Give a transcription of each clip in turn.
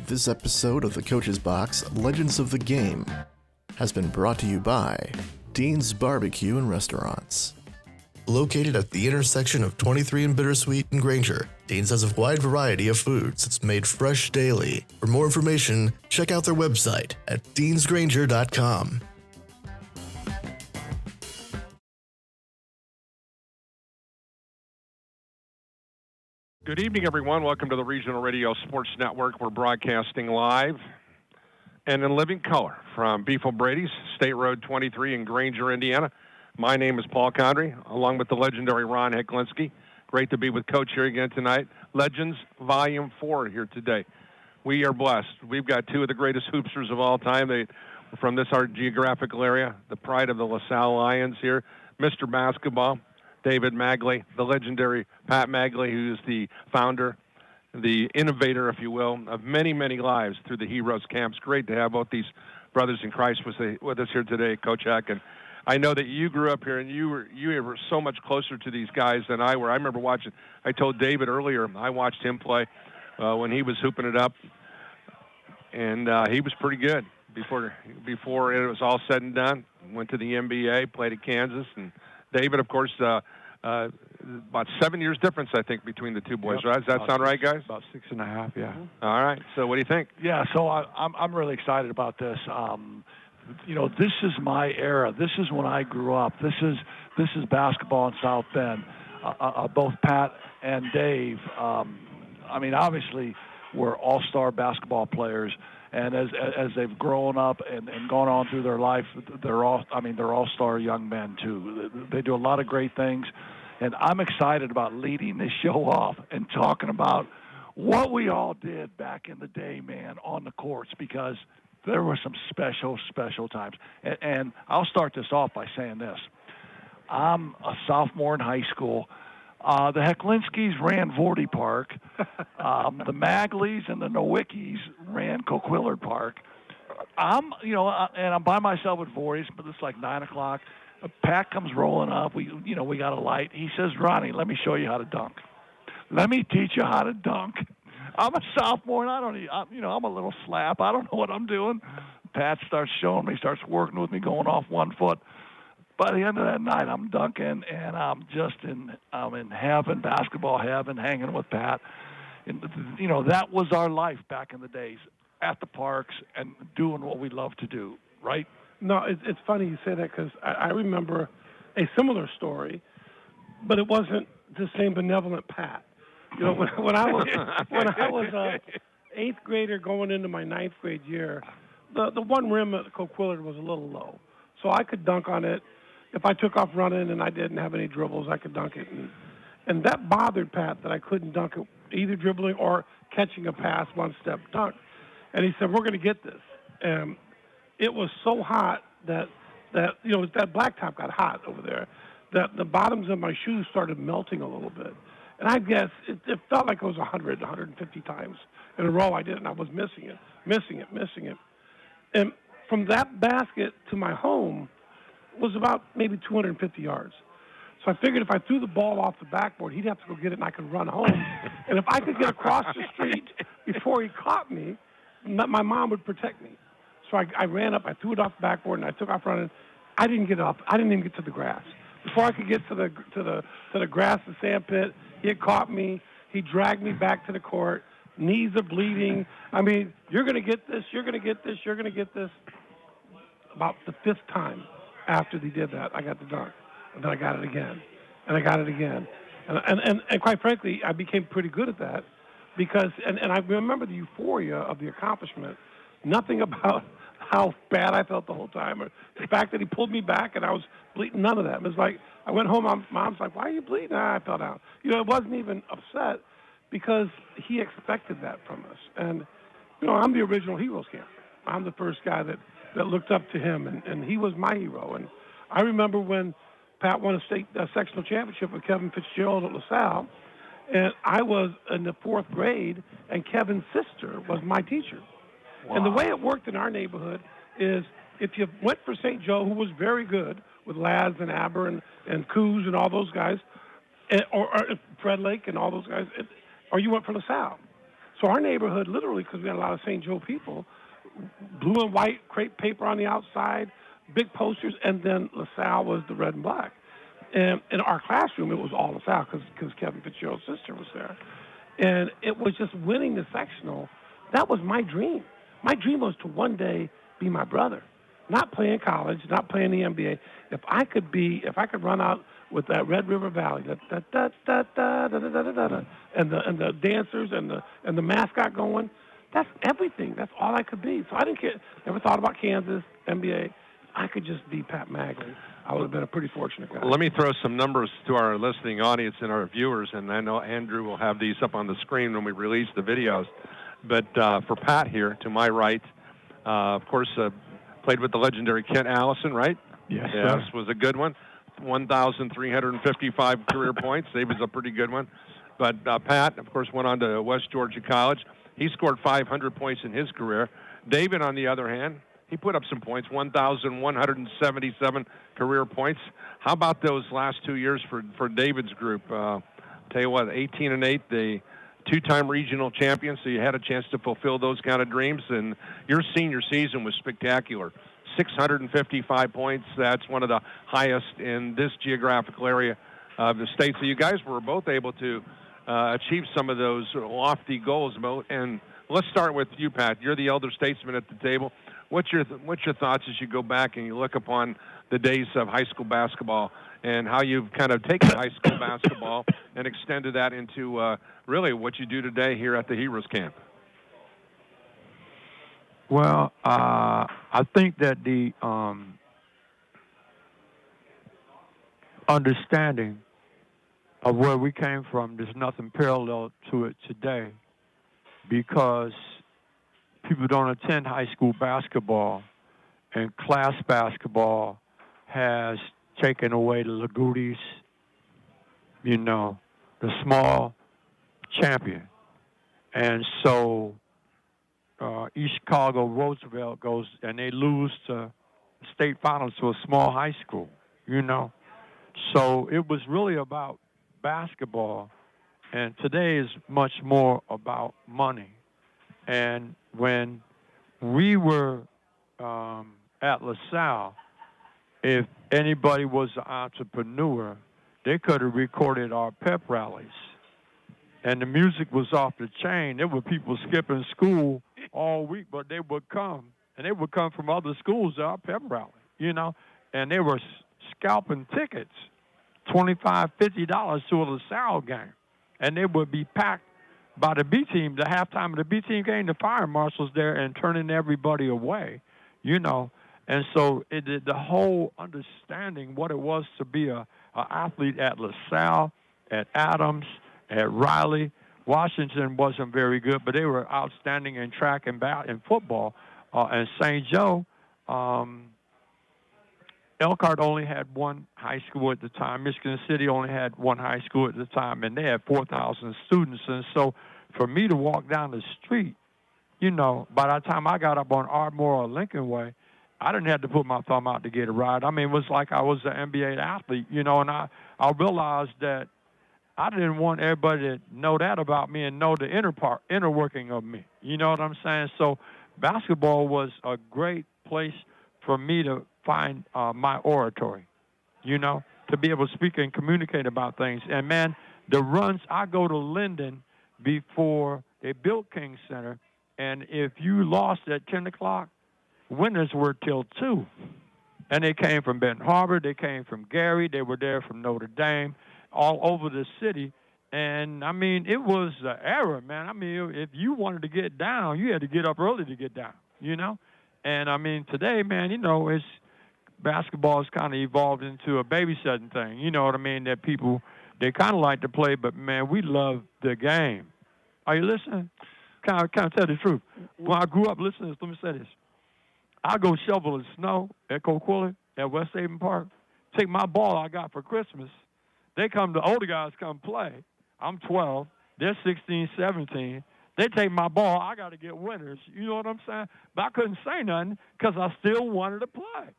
This episode of the Coach's Box, Legends of the Game, has been brought to you by Dean's Barbecue and Restaurants. Located at the intersection of 23 and Bittersweet and Granger, Dean's has a wide variety of foods that's made fresh daily. For more information, check out their website at deansgranger.com. Good evening, everyone. Welcome to the Regional Radio Sports Network. We're broadcasting live and in living color from Beef O'Brady's, State Road 23 in Granger, Indiana. My name is Paul Condry, along with the legendary Ron Hecklinski. Great to be with Coach here again tonight. Legends Volume 4 here today. We are blessed. We've got two of the greatest hoopsters of all time. They from our geographical area, the pride of the LaSalle Lions here, Mr. Basketball, David Magley, the legendary Pat Magley, who is the founder, the innovator, if you will, of many, many lives through the Heroes Camps. Great to have both these brothers in Christ with us here today, Coach Heck. And I know that you grew up here, and you were so much closer to these guys than I were. I remember watching. I told David earlier, I watched him play when he was hooping it up, and he was pretty good before it was all said and done. Went to the NBA, played at Kansas, and David, of course, about 7 years difference, I think, between the two boys. Yep. Right? Does that sound right, guys? About 6.5, yeah. All right. So what do you think? Yeah, so I'm really excited about this. This is my era. This is when I grew up. This is basketball in South Bend. Both Pat and Dave, obviously, were all-star basketball players. And as they've grown up and gone on through their life, they're all-star young men too. They do a lot of great things, and I'm excited about leading this show off and talking about what we all did back in the day, man, on the courts, because there were some special, special times. And I'll start this off by saying this: I'm a sophomore in high school. The Hecklinskis ran Vorty Park. The Magleys and the Nowickis ran Coquillard Park. I'm by myself at Vorty's, but it's like 9 o'clock. Pat comes rolling up. We got a light. He says, "Ronnie, let me show you how to dunk. Let me teach you how to dunk." I'm a sophomore, and I'm a little slap. I don't know what I'm doing. Pat starts showing me, starts working with me, going off 1 foot. By the end of that night, I'm dunking, and I'm in heaven, basketball heaven, hanging with Pat. And, that was our life back in the days, at the parks and doing what we love to do, right? No, it's funny you say that, because I remember a similar story, but it wasn't the same benevolent Pat. When I was eighth grader going into my ninth grade year, the one rim at Coquillard was a little low, so I could dunk on it. If I took off running and I didn't have any dribbles, I could dunk it. And that bothered Pat, that I couldn't dunk it, either dribbling or catching a pass, one-step dunk. And he said, "We're going to get this." And it was so hot that that blacktop got hot over there, that the bottoms of my shoes started melting a little bit. And I guess it felt like it was 150 times in a row I did it, and I was missing it. And from that basket to my home was about maybe 250 yards. So I figured if I threw the ball off the backboard, he'd have to go get it, and I could run home. And if I could get across the street before he caught me, my mom would protect me. So I ran up, I threw it off the backboard, and I took off running. I didn't get up. I didn't even get to the grass. Before I could get to the grass, the sand pit, he had caught me. He dragged me back to the court. Knees are bleeding. I mean, you're going to get this. You're going to get this. You're going to get this. About the fifth time after he did that, I got the dunk. And then I got it again. And I got it again. And quite frankly, I became pretty good at that, because and I remember the euphoria of the accomplishment. Nothing about how bad I felt the whole time, or the fact that he pulled me back and I was bleeding. None of that. It was like, I went home, Mom's like, "Why are you bleeding?" I fell down. It wasn't even upset, because he expected that from us. And, I'm the original Heroes camp. I'm the first guy that looked up to him, and he was my hero. And I remember when Pat won a sectional championship with Kevin Fitzgerald at LaSalle, and I was in the 4th grade, and Kevin's sister was my teacher. Wow. And the way it worked in our neighborhood is, if you went for St. Joe, who was very good with Laz and Aber and Coos and all those guys, or Fred Lake and all those guys, or you went for LaSalle. So our neighborhood, literally, because we had a lot of St. Joe people, blue and white crepe paper on the outside, big posters, and then LaSalle was the red and black. And in our classroom, it was all LaSalle because Kevin Fitzgerald's sister was there. And it was just winning the sectional. That was my dream. My dream was to one day be my brother, not play in college, not play in the NBA. If I could run out with that Red River Valley, and the dancers and the mascot going, that's everything. That's all I could be. So I didn't care. Never thought about Kansas, NBA. I could just be Pat Magley. I would have been a pretty fortunate guy. Let me throw some numbers to our listening audience and our viewers, and I know Andrew will have these up on the screen when we release the videos. But for Pat here, to my right, of course, played with the legendary Kent Allison, right? Yes, sir. Was a good one. 1,355 career points. He was a pretty good one. But Pat, of course, went on to West Georgia College. He scored 500 points in his career. David, on the other hand, he put up some points, 1,177 career points. How about those last 2 years for David's group? Tell you what, 18-8, the two-time regional champions, so you had a chance to fulfill those kind of dreams. And your senior season was spectacular. 655 points. That's one of the highest in this geographical area of the state. So you guys were both able to achieve some of those lofty goals. And let's start with you, Pat. You're the elder statesman at the table. What's your thoughts as you go back and you look upon the days of high school basketball and how you've kind of taken high school basketball and extended that into really what you do today here at the Heroes Camp? Well, I think that the understanding of where we came from, there's nothing parallel to it today, because people don't attend high school basketball, and class basketball has taken away the Lagudis, the small champion. And so East Chicago Roosevelt goes and they lose to state finals to a small high school, So it was really about basketball, and today is much more about money. And when we were at LaSalle, if anybody was an entrepreneur, they could have recorded our pep rallies. And the music was off the chain. There were people skipping school all week, but they would come. And they would come from other schools to our pep rally, And they were scalping tickets, $25, $50 to a LaSalle game. And they would be packed by the B team. The halftime of the B team game, the fire marshals there and turning everybody away, And so the whole understanding what it was to be an athlete at LaSalle, at Adams, at Riley. Washington wasn't very good, but they were outstanding in track and football. And St. Joe, Elkhart only had one high school at the time. Michigan City only had one high school at the time, and they had 4,000 students. And so for me to walk down the street, by the time I got up on Ardmore or Lincoln Way, I didn't have to put my thumb out to get a ride. I mean, it was like I was an NBA athlete, and I realized that I didn't want everybody to know that about me and know the inner working of me. You know what I'm saying? So basketball was a great place for me to find my oratory, to be able to speak and communicate about things. And, man, the runs, I go to Linden before they built King Center, and if you lost at 10 o'clock, winners were till 2. And they came from Benton Harbor. They came from Gary. They were there from Notre Dame, all over the city. And, I mean, it was the era, man. I mean, if you wanted to get down, you had to get up early to get down, And, I mean, today, man, it's basketball has kind of evolved into a babysitting thing. You know what I mean? That people, they kind of like to play, but, man, we love the game. Are you listening? Kind of tell the truth. When I grew up listening, let me say this. I go shovel the snow at Coquitlam, at West Haven Park, take my ball I got for Christmas. The older guys come play. I'm 12. They're 16, 17. They take my ball. I got to get winners. You know what I'm saying? But I couldn't say nothing because I still wanted to play.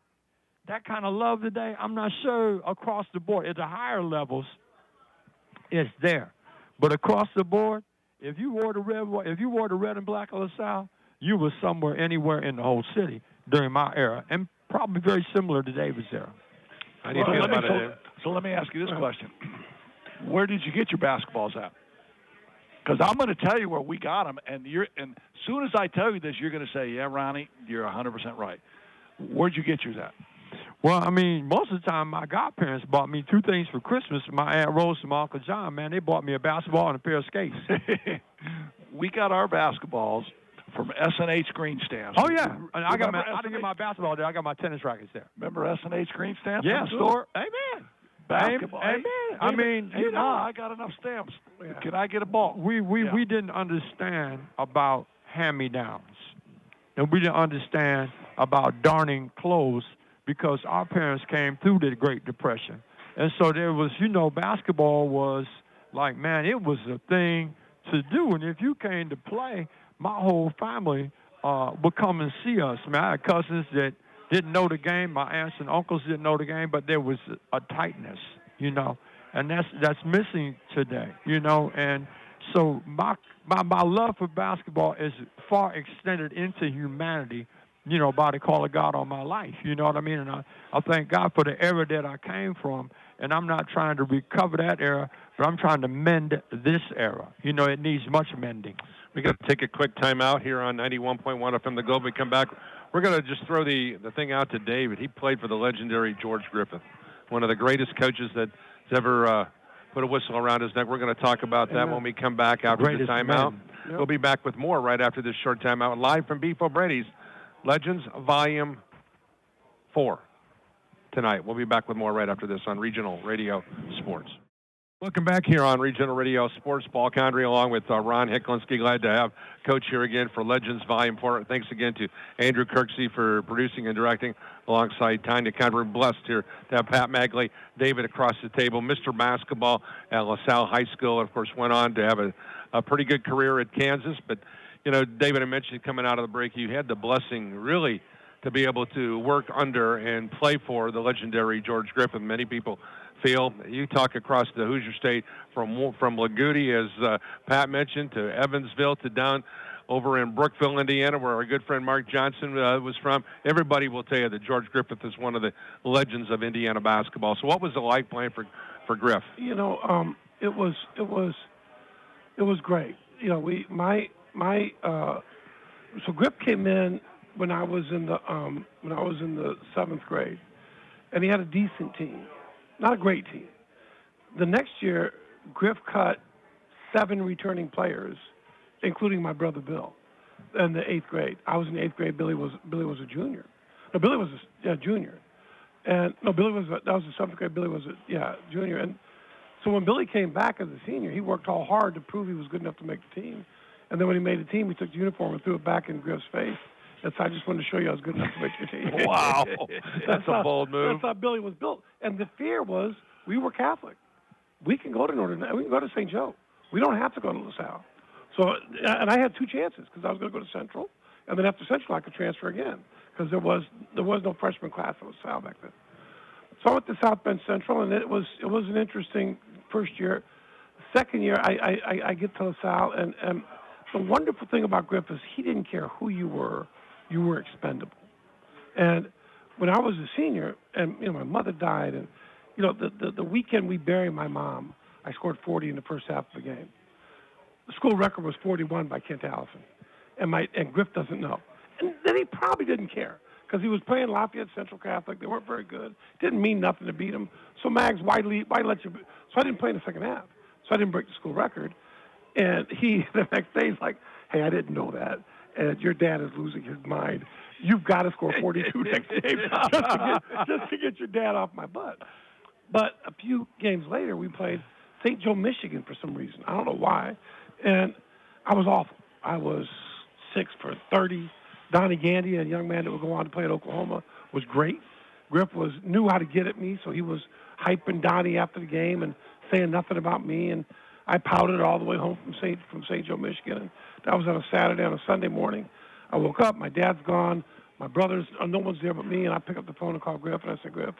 That kind of love today, I'm not sure across the board. At the higher levels, it's there. But across the board, if you wore the red and black of LaSalle, you were somewhere, anywhere in the whole city during my era, and probably very similar to David's era. How do you feel about it? So let me ask you this question: where did you get your basketballs at? Because I'm going to tell you where we got them, and as soon as I tell you this, you're going to say, "Yeah, Ronnie, you're 100% right." Where'd you get yours at? Well, I mean, most of the time, my godparents bought me 2 things for Christmas. My Aunt Rose and my Uncle John, man, they bought me a basketball and a pair of skates. We got our basketballs from S&H Green Stamps. Oh, yeah. And I didn't get my basketball there. I got my tennis rackets there. Remember S&H Green Stamps? Yeah, store. Amen. Basketball. Amen. I mean, I got enough stamps. Yeah. Can I get a ball? We didn't understand about hand-me-downs. And we didn't understand about darning clothes because our parents came through the Great Depression. And so there was, basketball was like, man, it was a thing to do. And if you came to play, my whole family would come and see us. I mean, I had cousins that didn't know the game. My aunts and uncles didn't know the game, but there was a tightness, and that's missing today, And so my love for basketball is far extended into humanity, by the call of God on my life. You know what I mean? And I thank God for the era that I came from, and I'm not trying to recover that era, but I'm trying to mend this era. It needs much mending. We got to take a quick time out here on 91.1 FM The Globe. We come back. We're going to just throw the thing out to David. He played for the legendary George Griffith, one of the greatest coaches that's ever put a whistle around his neck. We're going to talk about that when we come back after the timeout. Yep. We'll be back with more right after this short timeout, live from Beef O'Brady's Legends Volume 4 tonight. We'll be back with more right after this on Regional Radio Sports. Welcome back here on Regional Radio Sports. Paul Condry along with Ron Hecklinski. Glad to have Coach here again for Legends Volume 4. Thanks again to Andrew Kirksey for producing and directing alongside Tanya Condry. Blessed here to have Pat Magley, David across the table, Mr. Basketball at LaSalle High School. Of course, went on to have a pretty good career at Kansas. But, David, I mentioned coming out of the break, you had the blessing really to be able to work under and play for the legendary George Griffith. Many people feel you talk across the Hoosier State from Lagooty, as Pat mentioned, to Evansville, to down over in Brookville, Indiana, where our good friend Mark Johnson was from. Everybody will tell you that George Griffith is one of the legends of Indiana basketball. So what was it like playing for Griff? It was great. So Griff came in when I was in the 7th grade, and he had a decent team. Not a great team. The next year, Griff cut 7 returning players, including my brother Bill, in the 8th grade. I was in the 8th grade. Billy was a junior. No, Billy was a junior. And no, Billy was that was the 7th grade. Billy was a junior. And so when Billy came back as a senior, he worked all hard to prove he was good enough to make the team. And then when he made the team, he took the uniform and threw it back in Griff's face. I just wanted to show you I was good enough to make your team. Wow. That's a bold move. That's how Billy was built. And the fear was we were Catholic. We can go to Notre Dame. We can go to St. Joe. We don't have to go to LaSalle. So, and I had 2 chances because I was going to go to Central, and then after Central I could transfer again because there was no freshman class at LaSalle back then. So I went to South Bend Central, and it was an interesting first year. Second year I get to LaSalle, and the wonderful thing about Griff is he didn't care who you were expendable. And when I was a senior, and my mother died, and the weekend we buried my mom, I scored 40 in the first half of the game. The school record was 41 by Kent Allison, and Griff doesn't know. And then he probably didn't care because he was playing Lafayette Central Catholic. They weren't very good. Didn't mean nothing to beat them. So Mags, why let you? So I didn't play in the second half. So I didn't break the school record. And he the next day is like, "Hey, I didn't know that. And your dad is losing his mind. You've got to score 42 next game just to get your dad off my butt." But a few games later, we played St. Joe, Michigan for some reason. I don't know why. And I was awful. I was 6 for 30. Donnie Gandy, a young man that would go on to play at Oklahoma, was great. Griff knew how to get at me, so he was hyping Donnie after the game and saying nothing about me. And I pouted all the way home from St. Joe, Michigan. And that was on a Saturday. On a Sunday morning, I woke up. My dad's gone. My brother's no one's there but me. And I pick up the phone and call Griff, and I said, "Griff,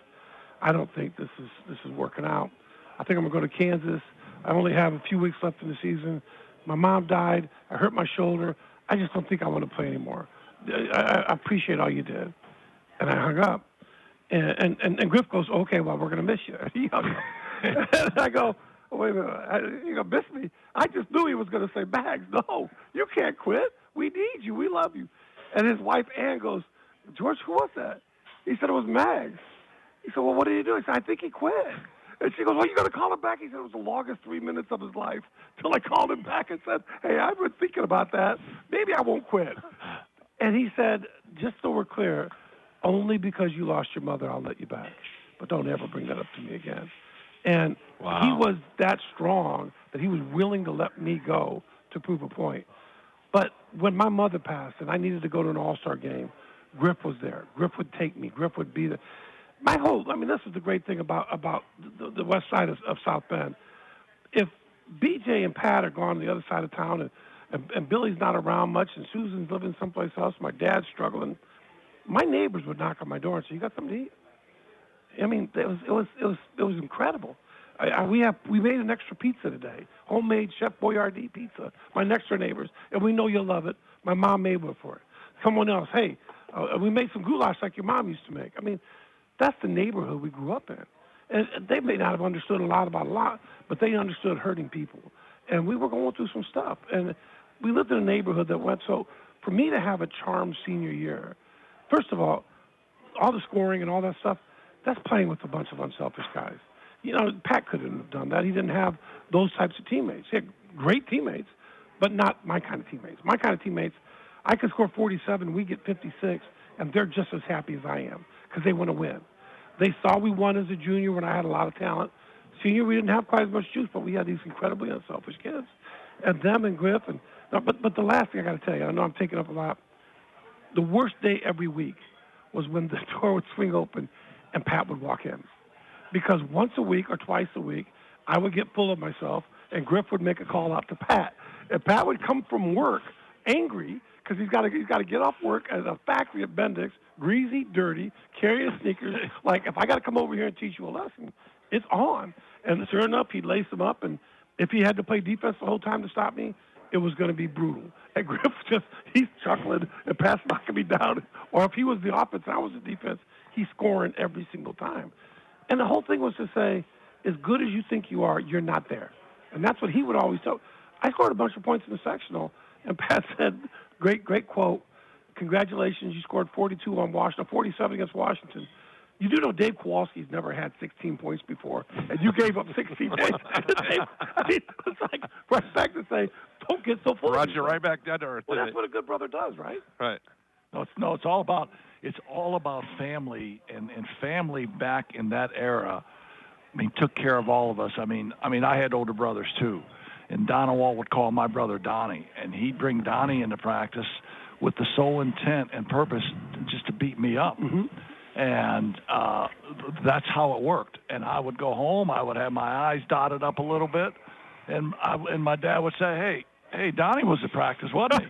I don't think this is working out. I think I'm going to go to Kansas. I only have a few weeks left in the season. My mom died. I hurt my shoulder. I just don't think I want to play anymore. I appreciate all you did. And I hung up. And Griff goes, okay, well, we're going to miss you. And I go, oh, wait a minute, you're going to miss me? I just knew he was going to say, Mags, no, you can't quit. We need you. We love you. And his wife, Ann, goes, George, who was that? He said, it was Mags. He said, well, what did he do? He said, I think he quit. And she goes, well, you got to call him back? He said, it was the longest 3 minutes of his life till I called him back and said, hey, I've been thinking about that. Maybe I won't quit. And he said, just so we're clear, only because you lost your mother, I'll let you back. But don't ever bring that up to me again. And he was that strong that he was willing to let me go to prove a point. But when my mother passed and I needed to go to an all-star game, Griff was there. Griff would take me. Griff would be there. This is the great thing about the west side of South Bend. If BJ and Pat are gone to the other side of town and Billy's not around much and Susan's living someplace else, my dad's struggling, my neighbors would knock on my door and say, you got something to eat? I mean, it was incredible. We made an extra pizza today, homemade Chef Boyardee pizza. My next door neighbors, and we know you'll love it. My mom made one for it. Someone else, hey, we made some goulash like your mom used to make. I mean, that's the neighborhood we grew up in. And they may not have understood a lot, but they understood hurting people. And we were going through some stuff. And we lived in a neighborhood that went, so for me to have a charmed senior year, first of all the scoring and all that stuff, that's playing with a bunch of unselfish guys. Pat couldn't have done that. He didn't have those types of teammates. He had great teammates, but not my kind of teammates. My kind of teammates, I could score 47, we get 56, and they're just as happy as I am because they want to win. They saw we won as a junior when I had a lot of talent. Senior, we didn't have quite as much juice, but we had these incredibly unselfish kids. And them and Griff. But the last thing I got to tell you, I know I'm taking up a lot, the worst day every week was when the door would swing open and Pat would walk in. Because once a week or twice a week, I would get full of myself, and Griff would make a call out to Pat. And Pat would come from work angry because he's got to get off work at a factory at Bendix, greasy, dirty, carrying sneakers. Like, if I got to come over here and teach you a lesson, it's on. And sure enough, he'd lace them up, and if he had to play defense the whole time to stop me, it was going to be brutal. And Griff he's chuckling, and Pat's knocking me down. Or if he was the offense and I was the defense, he's scoring every single time. And the whole thing was to say, as good as you think you are, you're not there. And that's what he would always tell. I scored a bunch of points in the sectional, and Pat said, great quote, congratulations, you scored 42 on Washington, 47 against Washington. You do know Dave Kowalski's never had 16 points before, and you gave up 16 points. It's like right back to say, don't get so full. Roger, right back down to earth. Well, that's what a good brother does, right? Right. No, it's all about family, and family back in that era. I mean, took care of all of us. I mean, I had older brothers too, and Donowall would call my brother Donnie, and he'd bring Donnie into practice with the sole intent and purpose just to beat me up. Mm-hmm. And that's how it worked. And I would go home. I would have my eyes dotted up a little bit, and my dad would say, "Hey, Donnie was at practice, wasn't he?"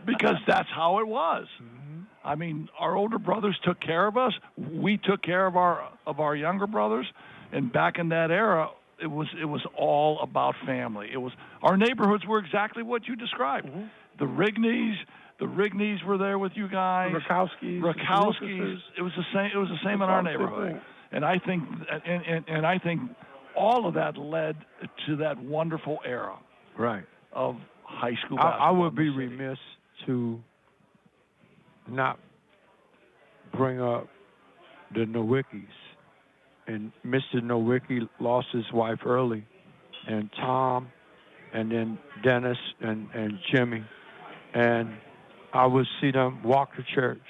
Because that's how it was. Mm-hmm. I mean, our older brothers took care of us. We took care of our younger brothers. And back in that era, it was all about family. It was our neighborhoods were exactly what you described. Mm-hmm. The Rigneys were there with you guys. Rakowskis. It was the same. It was the same in our neighborhood. And I think and I think all of that led to that wonderful era, Right. of high school basketball. I would be remiss to not bring up the Nowickis. And Mr. Nowicki lost his wife early, and Tom, and then Dennis and Jimmy. And I would see them walk to church.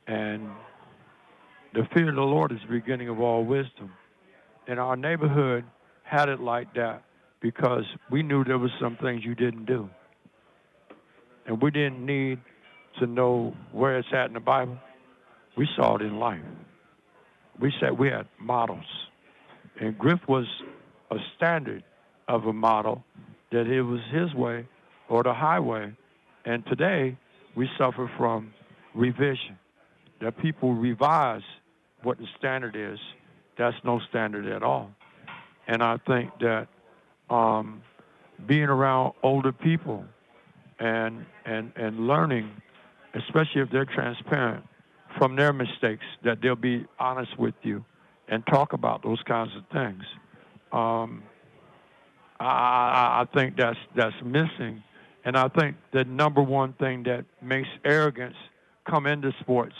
And the fear of the Lord is the beginning of all wisdom. And our neighborhood had it like that because we knew there was some things you didn't do. And we didn't need to know where it's at in the Bible. We saw it in life. We said we had models. And Griff was a standard of a model that it was his way or the highway. And today, we suffer from revision, that people revise what the standard is. That's no standard at all. And I think that being around older people and learning, especially if they're transparent, from their mistakes, that they'll be honest with you and talk about those kinds of things. I think that's missing, and I think the number one thing that makes arrogance come into sports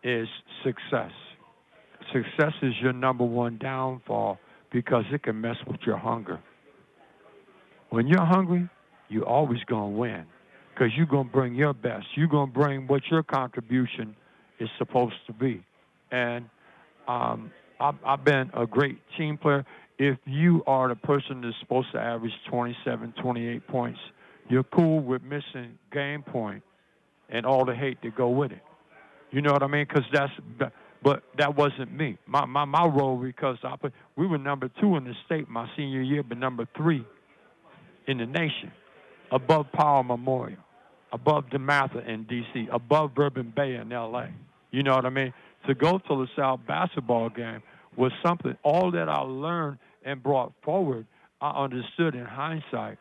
is success. Success is your number one downfall because it can mess with your hunger. When you're hungry, you're always going to win because you're going to bring your best. You're going to bring what your contribution is supposed to be. And I've been a great team player. If you are the person that's supposed to average 27, 28 points, you're cool with missing game point and all the hate that go with it. You know what I mean? But that wasn't me. My role, because we were number 2 in the state my senior year, but number 3 in the nation, above Powell Memorial, above DeMatha in D.C., above Bourbon Bay in L.A. You know what I mean? To go to LaSalle basketball game was something, all that I learned and brought forward, I understood in hindsight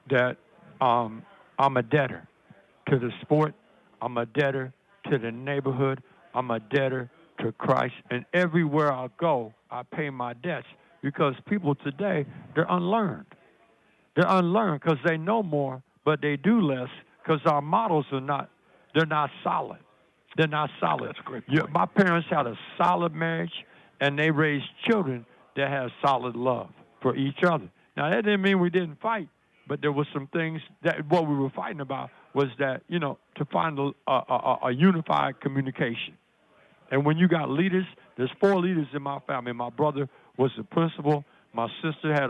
that I'm a debtor to the sport, I'm a debtor to the neighborhood, I'm a debtor to Christ, and everywhere I go, I pay my debts because people today, they're unlearned. They're unlearned because they know more, but they do less because our models they're not solid. They're not solid. That's a great point. My parents had a solid marriage, and they raised children that had solid love for each other. Now, that didn't mean we didn't fight, but there were some things that what we were fighting about was that, to find a unified communication. And when you got leaders, there's 4 leaders in my family. My brother was the principal. My sister has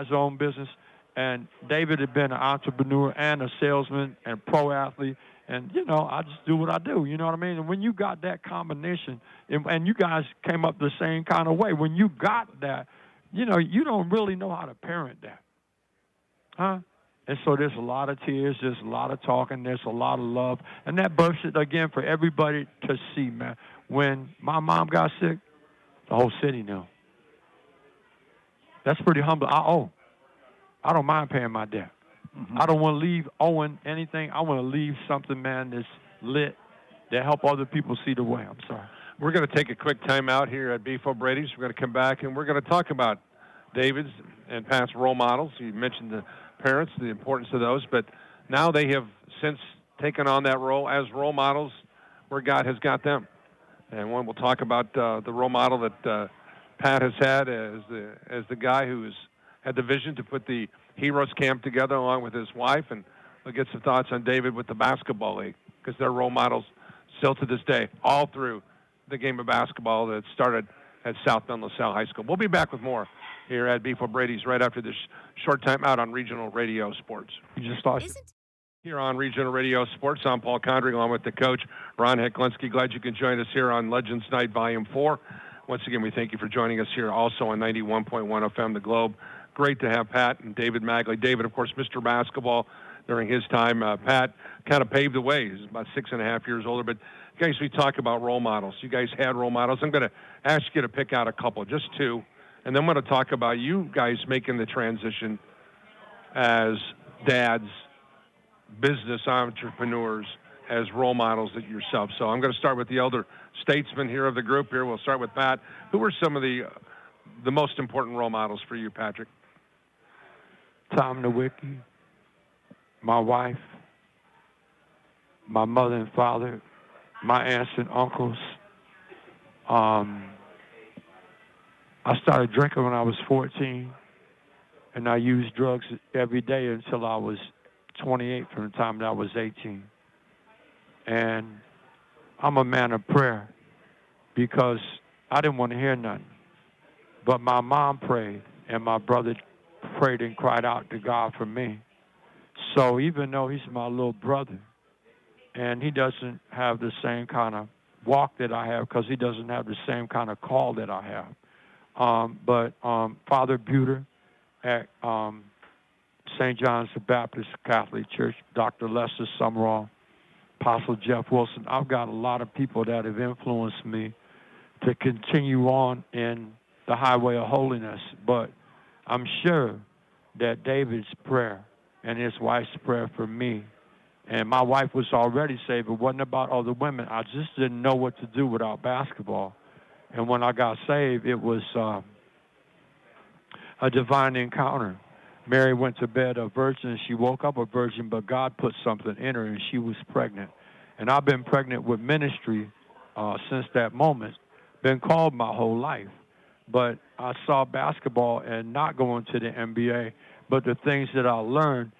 her own business. And David had been an entrepreneur and a salesman and pro athlete. And, I just do what I do, you know what I mean? And when you got that combination, and you guys came up the same kind of way, when you got that, you don't really know how to parent that. Huh? And so there's a lot of tears, there's a lot of talking, there's a lot of love. And that bursts it again for everybody to see, man. When my mom got sick, the whole city knew. That's pretty humble. I don't mind paying my debt. Mm-hmm. I don't want to leave owing anything. I want to leave something, man, that's lit, that help other people see the way. I'm sorry. We're going to take a quick time out here at Beef O'Brady's. We're going to come back, and we're going to talk about David's and Pat's role models. You mentioned the parents, the importance of those, but now they have since taken on that role as role models where God has got them. And we'll talk about the role model that Pat has had as the guy who's had the vision to put the Heroes Camp together along with his wife, and we'll get some thoughts on David with the basketball league because they're role models still to this day, all through the game of basketball that started at South Bend LaSalle High School. We'll be back with more here at Beef O'Brady's right after this short time out on Regional Radio Sports. You just lost it. Here on Regional Radio Sports, I'm Paul Condry along with the coach, Ron Hecklinski. Glad you can join us here on Legends Night Volume 4. Once again, we thank you for joining us here also on 91.1 FM The Globe. Great to have Pat and David Magley. David, of course, Mr. Basketball during his time. Pat kind of paved the way. He's about 6.5 years older. But, guys, we talk about role models. You guys had role models. I'm going to ask you to pick out a couple, just 2. And then I'm going to talk about you guys making the transition as dads, business entrepreneurs, as role models of yourself. So I'm going to start with the elder statesman here of the group here. We'll start with Pat. Who were some of the most important role models for you, Patrick? Tom Nowicki, my wife, my mother and father, my aunts and uncles. I started drinking when I was 14, and I used drugs every day until I was 28 from the time that I was 18. And I'm a man of prayer because I didn't want to hear nothing. But my mom prayed, and my brother prayed and cried out to God for me. So even though he's my little brother, and he doesn't have the same kind of walk that I have because he doesn't have the same kind of call that I have. But Father Buter at St. John's the Baptist Catholic Church, Dr. Lester Summerall, Apostle Jeff Wilson. I've got a lot of people that have influenced me to continue on in the highway of holiness. But I'm sure that David's prayer and his wife's prayer for me, and my wife was already saved. It wasn't about other women. I just didn't know what to do without basketball. And when I got saved, it was a divine encounter. Mary went to bed a virgin. She woke up a virgin, but God put something in her, and she was pregnant. And I've been pregnant with ministry since that moment. Been called my whole life. But I saw basketball and not going to the NBA, but the things that I learned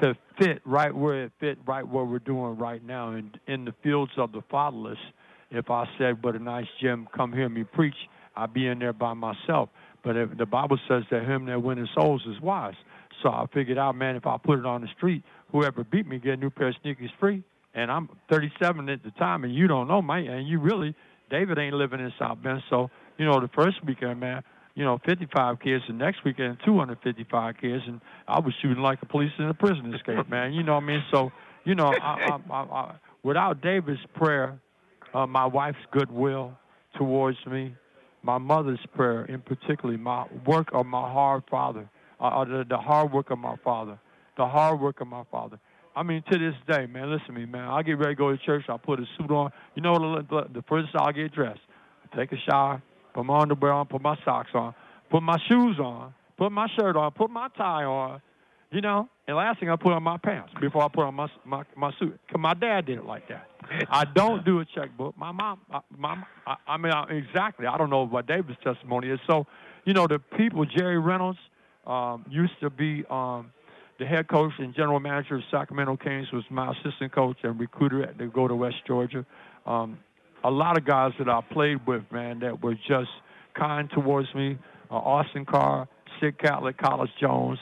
to fit right where it fit, right where we're doing right now in the fields of the fatherless. If I said, "What a nice gym, come hear me preach," I'd be in there by myself. But if the Bible says that him that winneth souls is wise. So I figured out, man, if I put it on the street, whoever beat me get a new pair of sneakers free. And I'm 37 at the time, and you don't know, man. And you really, David ain't living in South Bend. So, the first weekend, man, 55 kids. The next weekend, 255 kids. And I was shooting like a police in a prison escape, man. You know what I mean? So, I, without David's prayer, my wife's goodwill towards me, my mother's prayer in particular, my work of my hard father, the hard work of my father, I mean, to this day, man, listen to me, man. I get ready to go to church. I put a suit on. The first I'll get dressed. I take a shower, put my underwear on, put my socks on, put my shoes on, put my shirt on, put my tie on, and last thing I put on my pants before I put on my suit. Because my dad did it like that. I don't do a checkbook. My mom, exactly. I don't know what David's testimony is. So, the people, Jerry Reynolds used to be the head coach and general manager of Sacramento Kings, was my assistant coach and recruiter to go to West Georgia. A lot of guys that I played with, man, that were just kind towards me. Austin Carr, Sid Catlett, Collis Jones,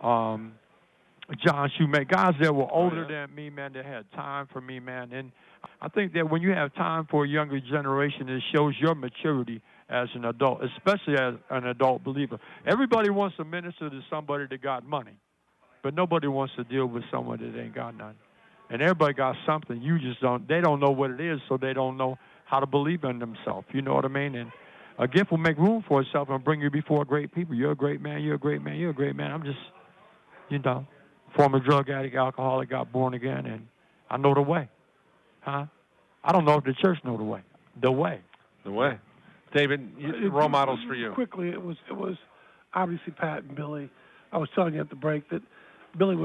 John Shoemaker, guys that were older than me, man, that had time for me, man. And I think that when you have time for a younger generation, it shows your maturity as an adult, especially as an adult believer. Everybody wants to minister to somebody that got money, but nobody wants to deal with someone that ain't got none. And everybody got something. You just don't. They don't know what it is, so they don't know how to believe in themselves. You know what I mean? And a gift will make room for itself and bring you before great people. You're a great man. You're a great man. You're a great man. I'm just, former drug addict, alcoholic, got born again, and I know the way. I don't know if the church know the way. The way. The way. David, role models for you. Quickly, it was obviously Pat and Billy. I was telling you at the break that Billy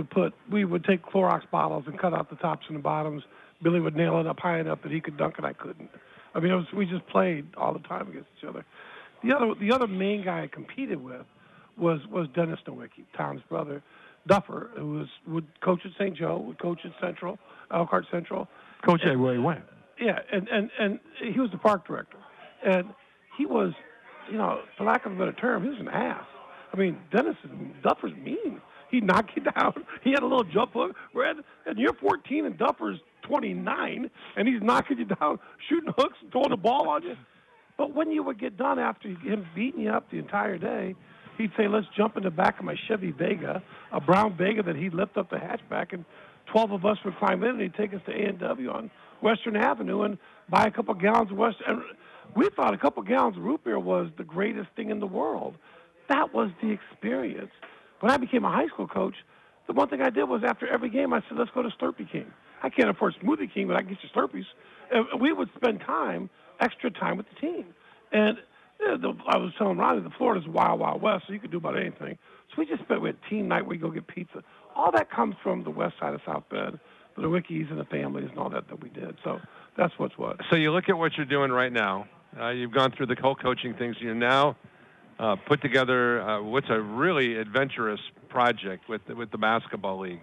we would take Clorox bottles and cut out the tops and the bottoms. Billy would nail it up high enough that he could dunk it. I couldn't. I mean, we just played all the time against each other. The other main guy I competed with was Dennis Nowicki, Tom's brother, Duffer, who would coach at St. Joe, would coach at Central, Elkhart Central. Coach where he went. Yeah, and he was the park director. And he was, for lack of a better term, he was an ass. I mean, Duffer's mean. He'd knock you down. He had a little jump hook. And you're 14 and Duffer's 29, and he's knocking you down, shooting hooks, throwing the ball on you. But when you would get done after him beating you up the entire day, he'd say, "Let's jump in the back of my Chevy Vega," a brown Vega that he'd lift up the hatchback, and 12 of us would climb in, and he'd take us to A&W on Western Avenue and buy a couple gallons of And we thought a couple gallons of root beer was the greatest thing in the world. That was the experience. When I became a high school coach, the one thing I did was after every game, I said, "Let's go to Slurpee King." I can't afford Smoothie King, but I can get you Slurpees. And we would spend extra time with the team. And I was telling Ronnie, the Florida's wild, wild west, so you could do about anything. So we had team night where you go get pizza. All that comes from the west side of South Bend, the Wickies and the families and all that we did. So that's what's what. So you look at what you're doing right now. You've gone through the whole coaching things. You're now put together what's a really adventurous project with the basketball league.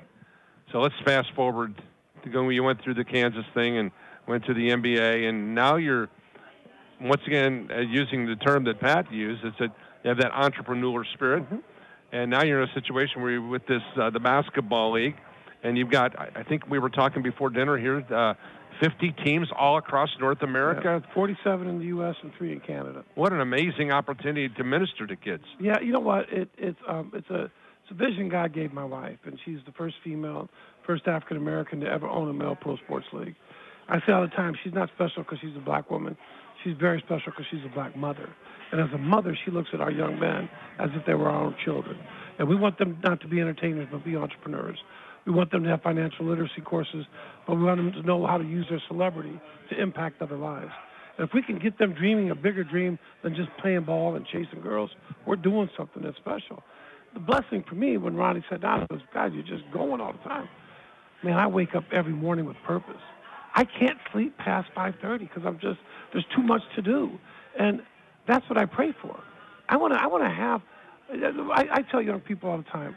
So let's fast forward to go. You went through the Kansas thing and went to the NBA, and now you're once again using the term that Pat used. It's that you have that entrepreneurial spirit, and now you're in a situation where you're with this the basketball league, and you've got. I think we were talking before dinner here. 50 teams all across North America. Yeah, 47 in the U.S. and 3 in Canada. What an amazing opportunity to minister to kids. Yeah, you know what? It's a vision God gave my wife, and she's the first African American to ever own a male pro sports league. I say all the time, she's not special because she's a black woman. She's very special because she's a black mother. And as a mother, she looks at our young men as if they were our own children. And we want them not to be entertainers, but be entrepreneurs. We want them to have financial literacy courses, but we want them to know how to use their celebrity to impact other lives. And if we can get them dreaming a bigger dream than just playing ball and chasing girls, we're doing something that's special. The blessing for me when Ronnie sat down was, guys, you're just going all the time. Man, I wake up every morning with purpose. I can't sleep past 5:30 because there's too much to do. And that's what I pray for. I want to have, I tell young people all the time,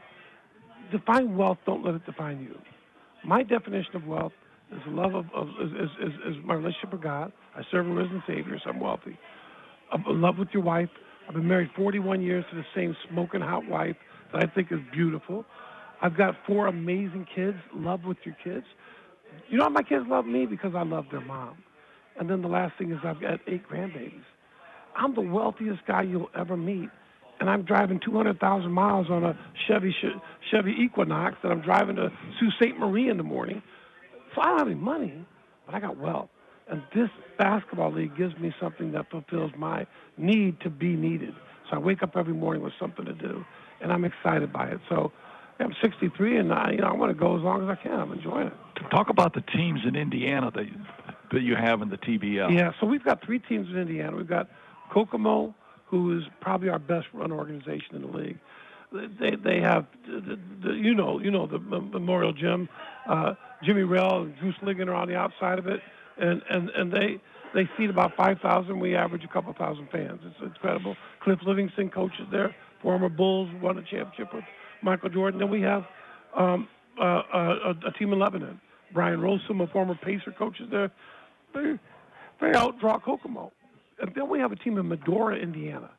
define wealth, don't let it define you. My definition of wealth is love is my relationship with God. I serve a risen Savior, so I'm wealthy. I'm in love with your wife. I've been married 41 years to the same smoking hot wife that I think is beautiful. I've got 4 amazing kids. Love with your kids. You know, my kids love me because I love their mom. And then the last thing is I've got 8 grandbabies. I'm the wealthiest guy you'll ever meet, and I'm driving 200,000 miles on a Chevy Equinox that I'm driving to Sault Ste. Marie in the morning. So I don't have any money, but I got wealth. And this basketball league gives me something that fulfills my need to be needed. So I wake up every morning with something to do, and I'm excited by it. So I'm 63, and I want to go as long as I can. I'm enjoying it. Talk about the teams in Indiana that you have in the TBL. Yeah, so we've got 3 teams in Indiana. We've got Kokomo, who is probably our best run organization in the league. They have the Memorial Gym. Jimmy Rell and Goose Ligon are on the outside of it, and they seat about 5,000. We average a couple thousand fans. It's incredible. Cliff Livingston coaches there, former Bulls, won a championship with Michael Jordan. Then we have a team in Lebanon. Brian Rosum, a former Pacer, coaches there. They outdraw Kokomo. And then we have a team in Medora, Indiana.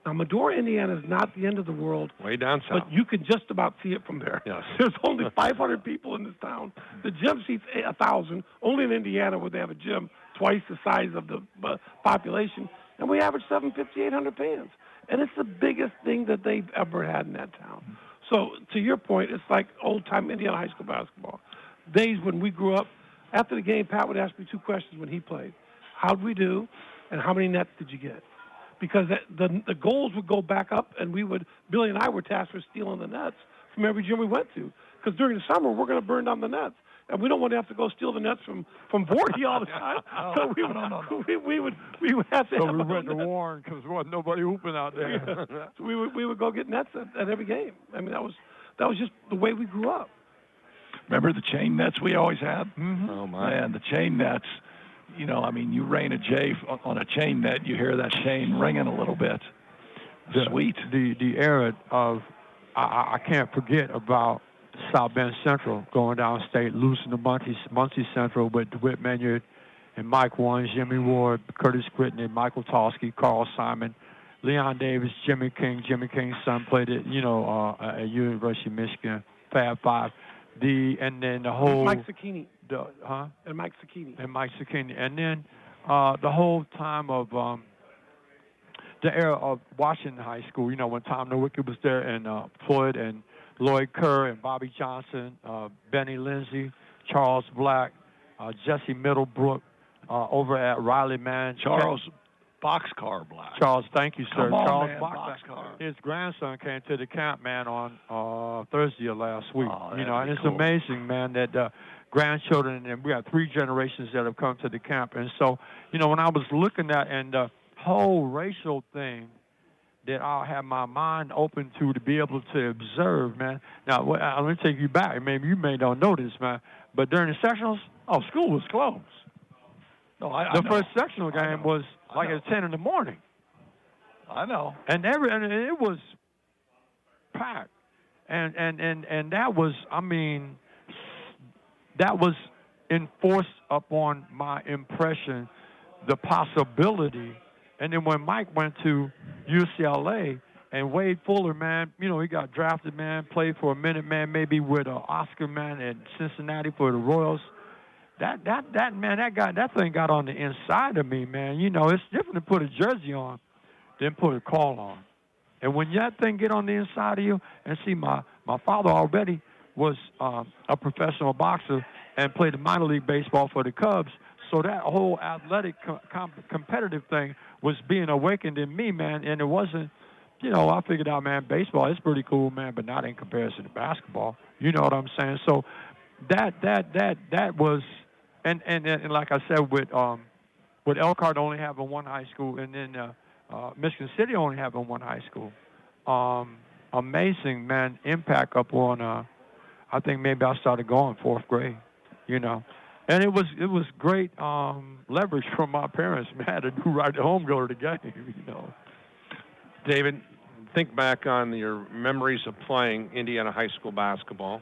Now, Medora, Indiana is not the end of the world. Way down south. But you can just about see it from there. Yes. There's only 500 people in this town. The gym seats 1,000. Only in Indiana would they have a gym twice the size of the population. And we average 750, 800 fans. And it's the biggest thing that they've ever had in that town. So, to your point, it's like old-time Indiana high school basketball. Days when we grew up, after the game, Pat would ask me 2 questions when he played. How'd we do, and how many nets did you get? Because the goals would go back up, and Billy and I were tasked with stealing the nets from every gym we went to. Because during the summer, we're going to burn down the nets. And we don't want to have to go steal the nets from Vorty all the time. So we would have to. So have we went to nets. Warren because there wasn't nobody hooping out there. Yeah. So we would go get nets at every game. I mean, that was just the way we grew up. Remember the chain nets we always had? Mm-hmm. Oh, my. Man, the chain nets, you rain a J on a chain net, you hear that chain ringing a little bit. Sweet. The era of, I can't forget about South Bend Central going downstate, losing to Muncie Central with DeWitt Maynard and Mike Warren, Jimmy Ward, Curtis Whitney, Michael Tosky, Carl Simon, Leon Davis, Jimmy King. Jimmy King's son played at University of Michigan, Fab Five. And then the whole Mike Zucchini. And Mike Zucchini. And then the whole time of the era of Washington High School, when Tom Nowicki was there, and Floyd and Lloyd Kerr and Bobby Johnson, Benny Lindsay, Charles Black, Jesse Middlebrook, over at Riley Man. Charles Boxcar Black. Charles, thank you, sir. Come on, Charles man, Boxcar. His grandson came to the camp, man, on Thursday of last week. Oh, And it's cool. amazing, man, that grandchildren, and we have 3 generations that have come to the camp. And so, when I was looking at and the whole racial thing that I have my mind open to be able to observe, man. Now, let me take you back. Maybe you may not know this, man, but during the sectionals, school was closed. No, I the know. first sectional game was like at 10 in the morning. I know. And it was packed. And that was, that was enforced upon my impression, the possibility. And then when Mike went to UCLA, and Wade Fuller, man, he got drafted, man, played for a minute, man, maybe with Oscar, man, at Cincinnati for the Royals. That thing got on the inside of me, man. It's different to put a jersey on than put a call on. And when that thing get on the inside of you, and see, my father already was a professional boxer and played the minor league baseball for the Cubs. So that whole athletic competitive thing was being awakened in me, man. And it wasn't I figured out, man, baseball is pretty cool, man, but not in comparison to basketball. You know what I'm saying? So that was, and like I said, with Elkhart only having one high school, and then Michigan City only having one high school, amazing, man, impact upon. I think maybe I started going 4th grade, And it was great leverage from my parents, man, to do right at home, go to the game, David, think back on your memories of playing Indiana high school basketball,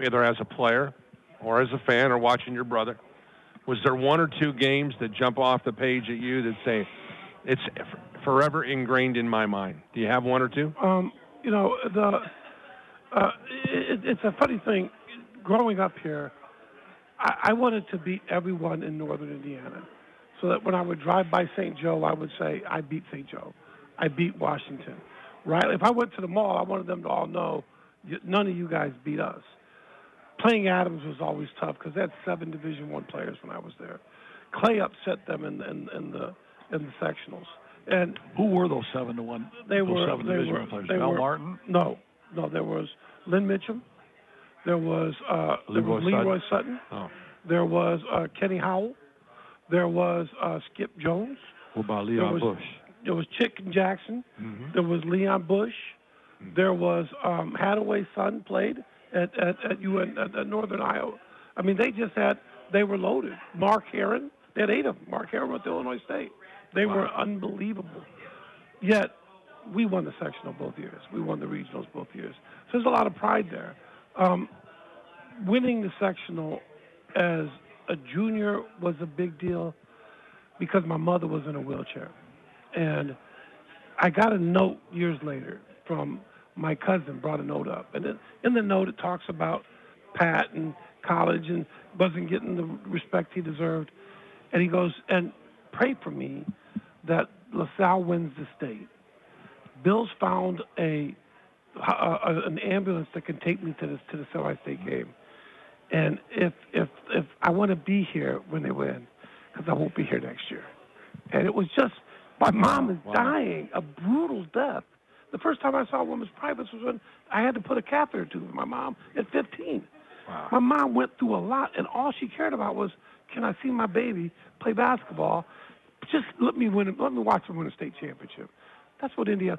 either as a player or as a fan or watching your brother. Was there one or two games that jump off the page at you that say, it's forever ingrained in my mind? Do you have one or two? It's a funny thing. Growing up here, I wanted to beat everyone in northern Indiana, so that when I would drive by St. Joe, I would say, I beat St. Joe. I beat Washington. Right? If I went to the mall, I wanted them to all know, none of you guys beat us. Playing Adams was always tough because they had 7 Division I players when I was there. Clay upset them in the sectionals. And who were those 7 Division I players? Mel Martin? No. There was Lynn Mitchum. There was Leroy Sutton. Oh. There was Kenny Howell. There was Skip Jones. What about Leon Bush? There was Chicken Jackson. Mm-hmm. There was Leon Bush. Mm-hmm. There was Hadaway's son played at Northern Iowa. I mean, they were loaded. Mark Heron, they had 8 of them. Mark Heron went to Illinois State. They were unbelievable. Yet, we won the sectional both years. We won the regionals both years. So there's a lot of pride there. Winning the sectional as a junior was a big deal because my mother was in a wheelchair. And I got a note years later from my cousin, brought a note up. And in the note, it talks about Pat and college and wasn't getting the respect he deserved. And he goes, and pray for me that LaSalle wins the state. Bill's found an ambulance that can take me to the semi-state game. And if I want to be here when they win, because I won't be here next year. And it was just, my mom is dying a brutal death. The first time I saw a woman's privates was when I had to put a catheter to my mom at 15. Wow. My mom went through a lot, and all she cared about was, can I see my baby play basketball? Just let me watch her win a state championship. That's what Indiana.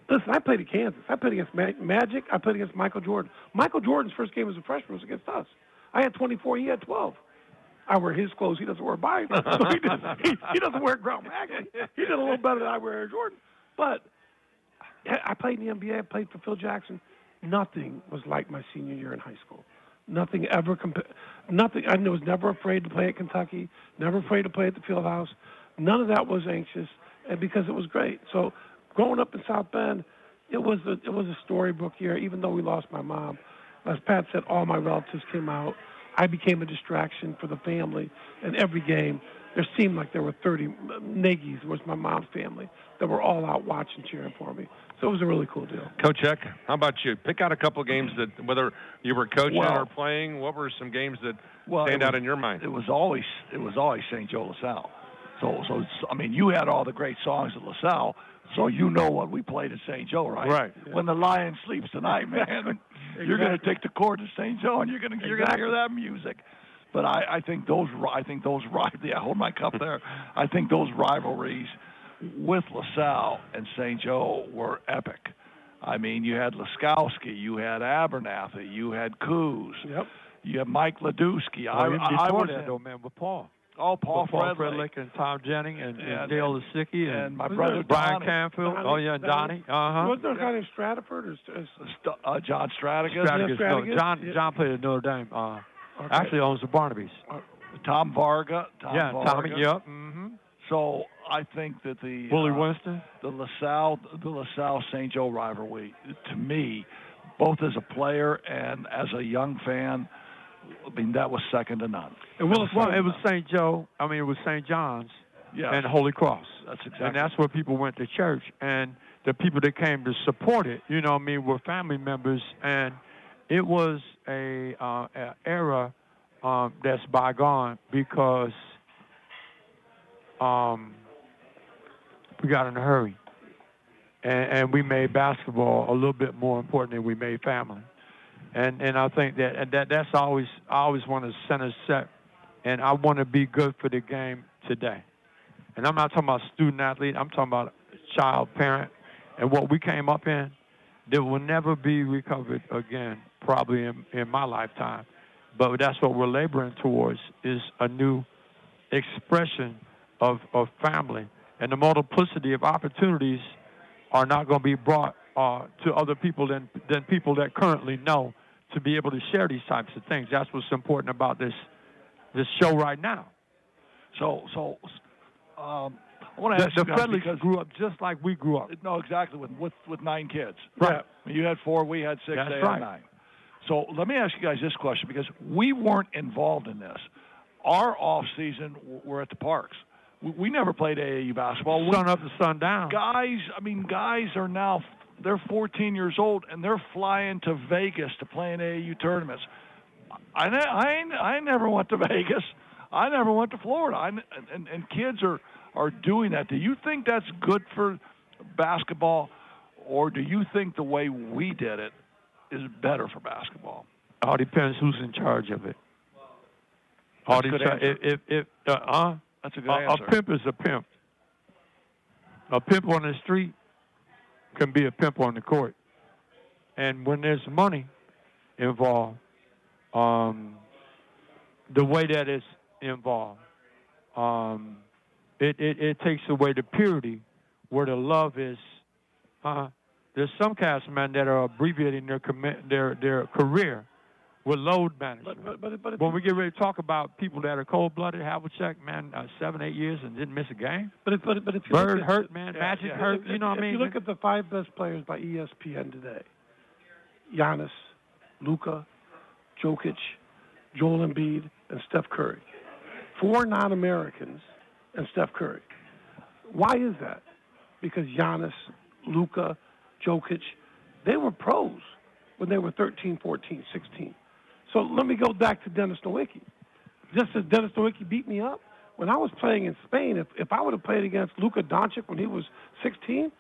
Listen, I played at Kansas. I played against Magic. I played against Michael Jordan. Michael Jordan's first game as a freshman was against us. I had 24. He had 12. I wear his clothes. He doesn't wear mine. So he doesn't wear Ground Magley. He did a little better than I wear Air Jordan. But I played in the NBA. I played for Phil Jackson. Nothing was like my senior year in high school. Nothing ever Nothing. I was never afraid to play at Kentucky. Never afraid to play at the Fieldhouse. None of that was anxious, and because it was great. So growing up in South Bend, it was a storybook year. Even though we lost my mom, as Pat said, all my relatives came out. I became a distraction for the family. And every game, there seemed like there were 30 Nagy's, was my mom's family, that were all out watching, cheering for me. So it was a really cool deal. Coach Eck, how about you? Pick out a couple of games that, whether you were coaching or playing, what were some games that stand out in your mind? It was always St. Joe LaSalle. So I mean, you had all the great songs at LaSalle, so you know what we played at St. Joe, right? Right. Yeah. When the lion sleeps tonight, man, exactly. You're going to take the court to St. Joe, and you're going to hear that music. But I think those yeah, hold my cup there. I think those rivalries with LaSalle and St. Joe were epic. I mean, you had Laskowski, you had Abernathy, you had Coos, you had Mike Ledusky. I was that though, man, with Paul. Oh, Paul Fredlick and Tom Jennings and Dale Lasicki and my brother Brian Canfield. Oh yeah, Donnie. Was there a guy named Stratford or John Stratigus? No, John played at Notre Dame. Actually owns the Barnabys. Tom Varga. Tommy. Yep. Mm-hmm. So I think that the Willie Winston, the LaSalle St. Joe rivalry, to me, both as a player and as a young fan, I mean, that was second to none. It was St. Joe. I mean, it was St. John's and Holy Cross. That's exactly. And that's where people went to church. And the people that came to support it, you know what I mean, were family members. And it was a era that's bygone because we got in a hurry. and we made basketball a little bit more important than we made family. And I think that's always, I always want to center set, and I want to be good for the game today. And I'm not talking about student athlete. I'm talking about child, parent, and what we came up in that will never be recovered again, probably in my lifetime. But that's what we're laboring towards, is a new expression of family. And the multiplicity of opportunities are not going to be brought to other people than people that currently know, to be able to share these types of things. That's what's important about this show right now. So I want to ask the you guys, Fredlicks because grew up just like we grew up. No, exactly, with 9 kids. Right. Yeah. You had 4, we had 6, That's they right. had 9. So let me ask you guys this question, because we weren't involved in this. Our off season, we're at the parks. We never played AAU basketball. Sun up to sun down. Guys are now, they're 14 years old, and they're flying to Vegas to play in AAU tournaments. I never went to Vegas. I never went to Florida. And kids are doing that. Do you think that's good for basketball, or do you think the way we did it is better for basketball? All depends who's in charge of it. That's a good answer. That's a good answer. A pimp is a pimp. A pimp on the street can be a pimp on the court. And when there's money involved, the way that it's involved, it takes away the purity where the love is. There's some cast men that are abbreviating their career with load management. But when we get ready to talk about people that are cold-blooded, Havlicek, man, 7, 8 years and didn't miss a game. But if you Bird look at, hurt, man. Magic hurt. You know what I mean? If you look at the 5 best players by ESPN today: Giannis, Luka, Jokic, Joel Embiid, and Steph Curry. 4 non-Americans and Steph Curry. Why is that? Because Giannis, Luka, Jokic, they were pros when they were 13, 14, 16. So let me go back to Dennis Nowicki. Just as Dennis Nowicki beat me up, when I was playing in Spain, if I would have played against Luka Doncic when he was 16,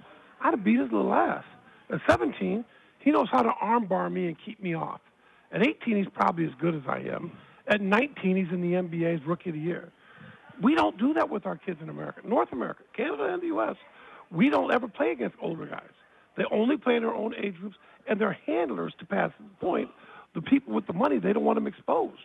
I'd have beat his little ass. At 17, he knows how to armbar me and keep me off. At 18, he's probably as good as I am. At 19, he's in the NBA's Rookie of the Year. We don't do that with our kids in America. North America, Canada, and the U.S., we don't ever play against older guys. They only play in their own age groups, and they're handlers to pass the point. The people with the money, they don't want them exposed.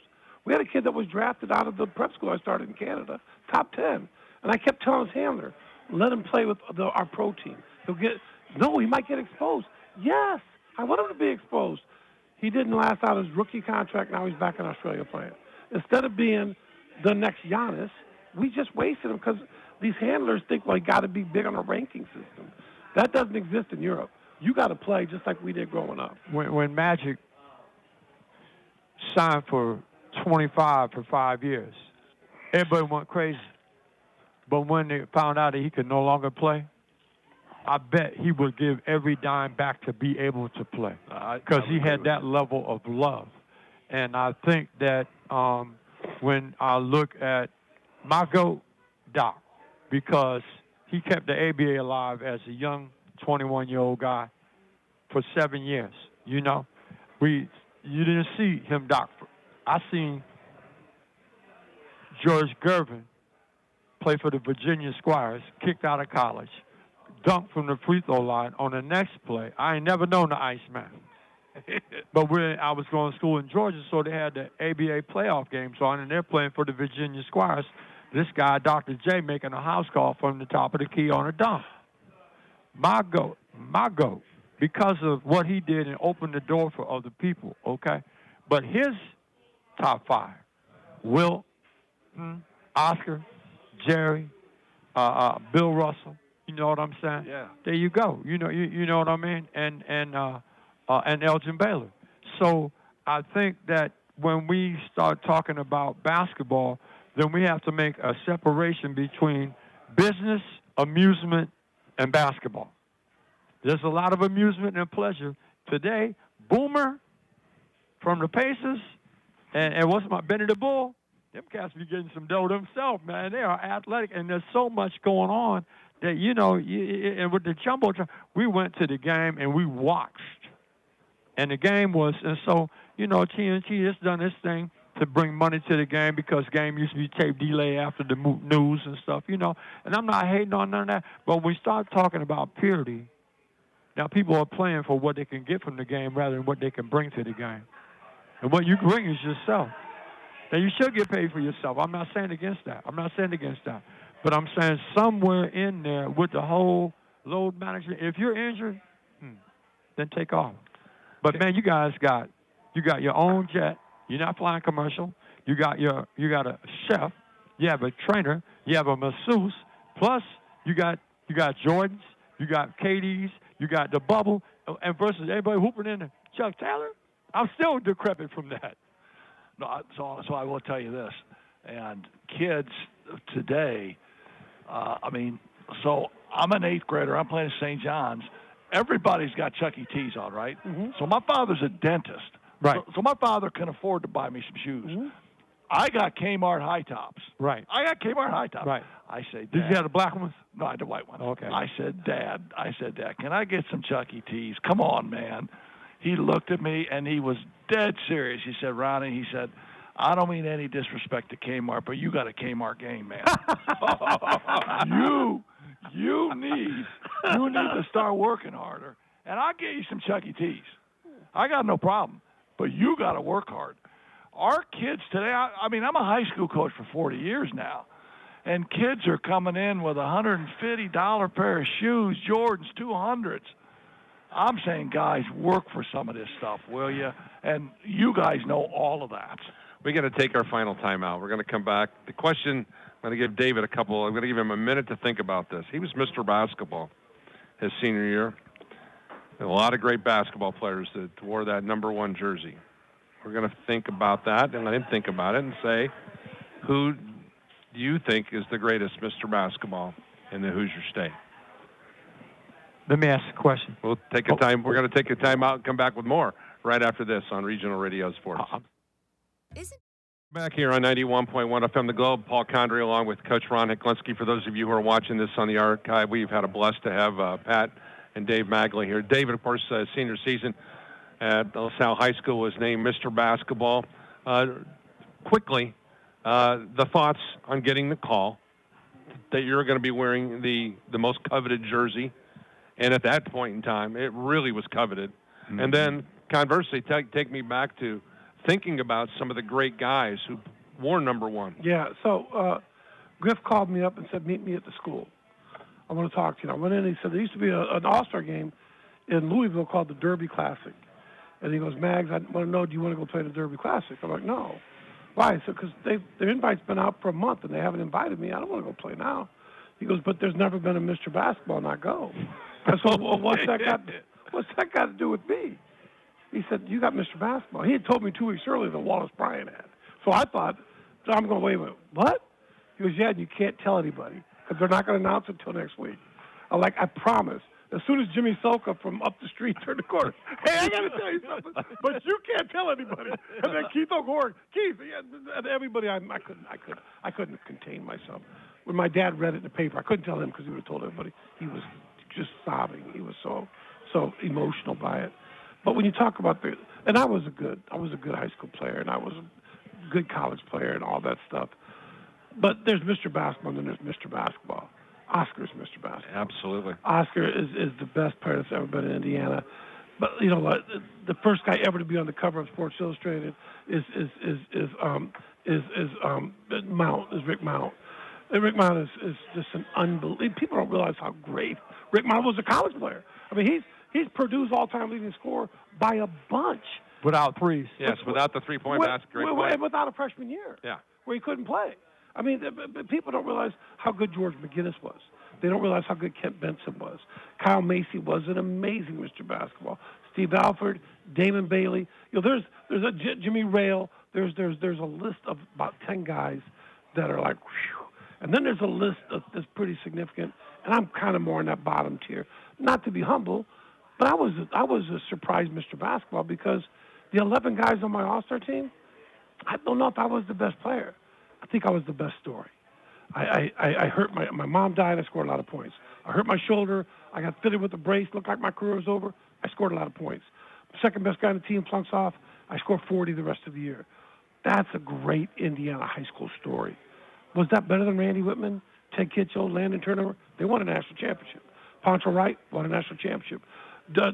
We had a kid that was drafted out of the prep school I started in Canada, top 10. And I kept telling his handler, let him play with our pro team. He might get exposed. Yes, I want him to be exposed. He didn't last out his rookie contract. Now he's back in Australia playing. Instead of being the next Giannis, we just wasted him because these handlers think, well, he got to be big on a ranking system. That doesn't exist in Europe. You got to play just like we did growing up. When Magic signed for 25 for 5 years, everybody went crazy. But when they found out that he could no longer play, I bet he would give every dime back to be able to play because he had that level of love. And I think that when I look at my GOAT, Doc, because he kept the ABA alive as a young 21-year-old guy for 7 years. You know, you didn't see him, Doc. I seen George Gervin play for the Virginia Squires, kicked out of college, dunked from the free throw line on the next play. I ain't never known the Iceman. But I was going to school in Georgia, so they had the ABA playoff games on, and they're playing for the Virginia Squires. This guy, Dr. J, making a house call from the top of the key on a dunk. My GOAT, because of what he did and opened the door for other people, okay? But his top 5, Wilt, Oscar, Jerry, Bill Russell, you know what I'm saying? Yeah. There you go. You know what I mean? And Elgin Baylor. So I think that when we start talking about basketball, then we have to make a separation between business, amusement, and basketball. There's a lot of amusement and pleasure. Today, Boomer from the Pacers and what's my Benny the Bull, them cats be getting some dough themselves, man. They are athletic, and there's so much going on that, and with the Jumbotron, we went to the game and we watched. And the game was, and so, TNT has done this thing to bring money to the game because game used to be tape delay after the news and stuff, And I'm not hating on none of that. But when we start talking about purity, now people are playing for what they can get from the game rather than what they can bring to the game. And what you bring is yourself. Now, you should get paid for yourself. I'm not saying against that. But I'm saying somewhere in there with the whole load management, if you're injured, then take off. But, man, you guys got your own jet. You're not flying commercial. You got a chef. You have a trainer. You have a masseuse. Plus, you got Jordans. You got KDs. You got the bubble. And versus everybody hooping in there. Chuck Taylor, I'm still decrepit from that. No, so I will tell you this. And kids today, so I'm an 8th grader. I'm playing at St. John's. Everybody's got Chuck E. Cheese on, right? Mm-hmm. So my father's a dentist. Right. So my father can afford to buy me some shoes. Mm-hmm. I got Kmart high tops. Right. I got Kmart high tops. Right. I say, Dad. Did you have the black ones? No, I had the white ones. Okay. I said, Dad, can I get some Chuck E. Cheese? Come on, man. He looked at me, and he was dead serious. He said, Ronnie, I don't mean any disrespect to Kmart, but you got a Kmart game, man. You need to start working harder, and I'll get you some Chuck E. Cheese. I got no problem, but you got to work hard. Our kids today, I'm a high school coach for 40 years now, and kids are coming in with $150 pair of shoes, Jordans, 200s. I'm saying, guys, work for some of this stuff, will you? And you guys know all of that. We got to take our final timeout. We're going to come back. The question, I'm going to give David I'm going to give him a minute to think about this. He was Mr. Basketball his senior year. And a lot of great basketball players that wore that number 1 jersey. We're going to think about that and let him think about it and say, who do you think is the greatest Mr. Basketball in the Hoosier State? Let me ask a question. We'll take a time. We're going to take a time out and come back with more right after this on Regional Radio Sports. Back here on 91.1 FM The Globe, Paul Condry along with Coach Ron Hecklinski. For those of you who are watching this on the archive, we've had a blessed to have Pat and Dave Magley here. David, of course, senior season at LaSalle High School, was named Mr. Basketball. Quickly, the thoughts on getting the call that you're going to be wearing the most coveted jersey, and at that point in time, it really was coveted. Mm-hmm. And then, conversely, take me back to thinking about some of the great guys who wore number 1. Yeah, so Griff called me up and said, meet me at the school. I want to talk to you. I went in and he said, there used to be an all-star game in Louisville called the Derby Classic. And he goes, Mags, I want to know, do you want to go play the Derby Classic? I'm like, no. Why? I said, because their invite's been out for a month and they haven't invited me. I don't want to go play now. He goes, but there's never been a Mr. Basketball, not go. I said, well, what's that got to do with me? He said, you got Mr. Basketball. He had told me 2 weeks earlier that Wallace Bryan had. So I thought, so I'm going, wait a minute, what? He goes, yeah, and you can't tell anybody because they're not going to announce it until next week. I'm like, I promise. As soon as Jimmy Soka from up the street turned the corner, hey, I got to tell you something, but you can't tell anybody. And then Keith O'Gorn, and everybody, I couldn't contain myself. When my dad read it in the paper, I couldn't tell him because he would have told everybody. He was just sobbing. He was so emotional by it. But when you talk about and I was a good high school player, and I was a good college player, and all that stuff. But there's Mr. Basketball, and then there's Mr. Basketball. Oscar's Mr. Basketball. Absolutely. Oscar is the best player that's ever been in Indiana. But you know what? The first guy ever to be on the cover of Sports Illustrated is Rick Mount. And Rick Mount is just an unbelievable. People don't realize how great Rick Mount was a college player. I mean, he's Purdue's all-time leading scorer by a bunch. Without threes. Yes, without the three-point basket. And without a freshman year. Yeah. Where he couldn't play. I mean, people don't realize how good George McGinnis was. They don't realize how good Kent Benson was. Kyle Macy was an amazing Mr. Basketball. Steve Alford, Damon Bailey. You know, there's a Jimmy Rail. There's a list of about 10 guys that are like, whew. And then there's a list that's pretty significant, and I'm kind of more in that bottom tier. Not to be humble, but I was a surprised Mr. Basketball because the 11 guys on my All-Star team, I don't know if I was the best player. I think I was the best story. I hurt my mom died. I scored a lot of points. I hurt my shoulder. I got fitted with a brace. Looked like my career was over. I scored a lot of points. Second best guy on the team flunks off. I scored 40 the rest of the year. That's a great Indiana high school story. Was that better than Randy Whitman, Ted Kitchell, Landon Turnover? They won a national championship. Poncho Wright won a national championship.